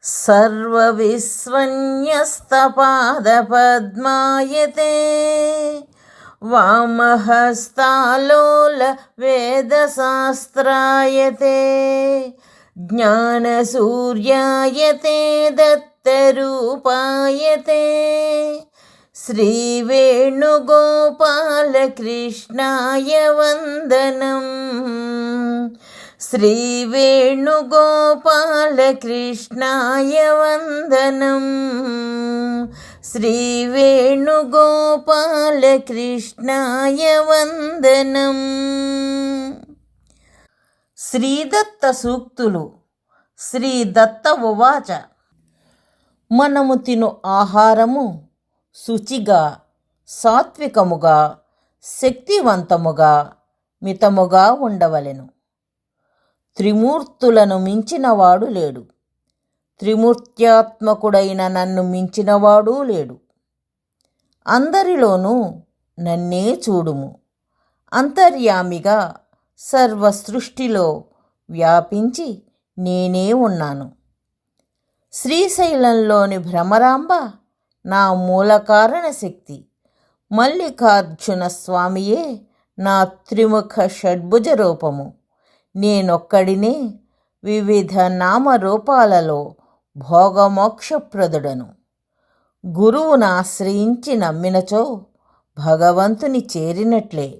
सर्वविस्वन्यस्तपादपद्मायते वामहस्तालोल वेदशास्त्रायते ज्ञानसूर्यायते दत्तरूपायते श्रीवेणुगोपालकृष्णाय वन्दनम् श्रीवेणुगोपालकृष्णाय वन्दनम् श्रीवेणुगोपालकृष्णाय वन्दनम्. శ్రీదత్త సూక్తులు. శ్రీదత్త ఉవాచ. మనము తిను ఆహారము శుచిగా, సాత్వికముగా, శక్తివంతముగా, మితముగా ఉండవలెను. త్రిమూర్తులను మించినవాడు లేడు. త్రిమూర్త్యాత్మకుడైన నన్ను మించినవాడూ లేడు. అందరిలోనూ నన్నే చూడుము. అంతర్యామిగా సర్వ సృష్టిలో వ్యాపించి నేనే ఉన్నాను. శ్రీశైలంలోని భ్రమరాంబ నా మూలకారణ శక్తి. మల్లికార్జున స్వామియే నా త్రిముఖ షడ్భుజ రూపము. నేనొక్కడినే వివిధ నామరూపాలలో భోగమోక్షప్రదుడను. గురువును ఆశ్రయించి నమ్మినచో భగవంతుని చేరినట్లే.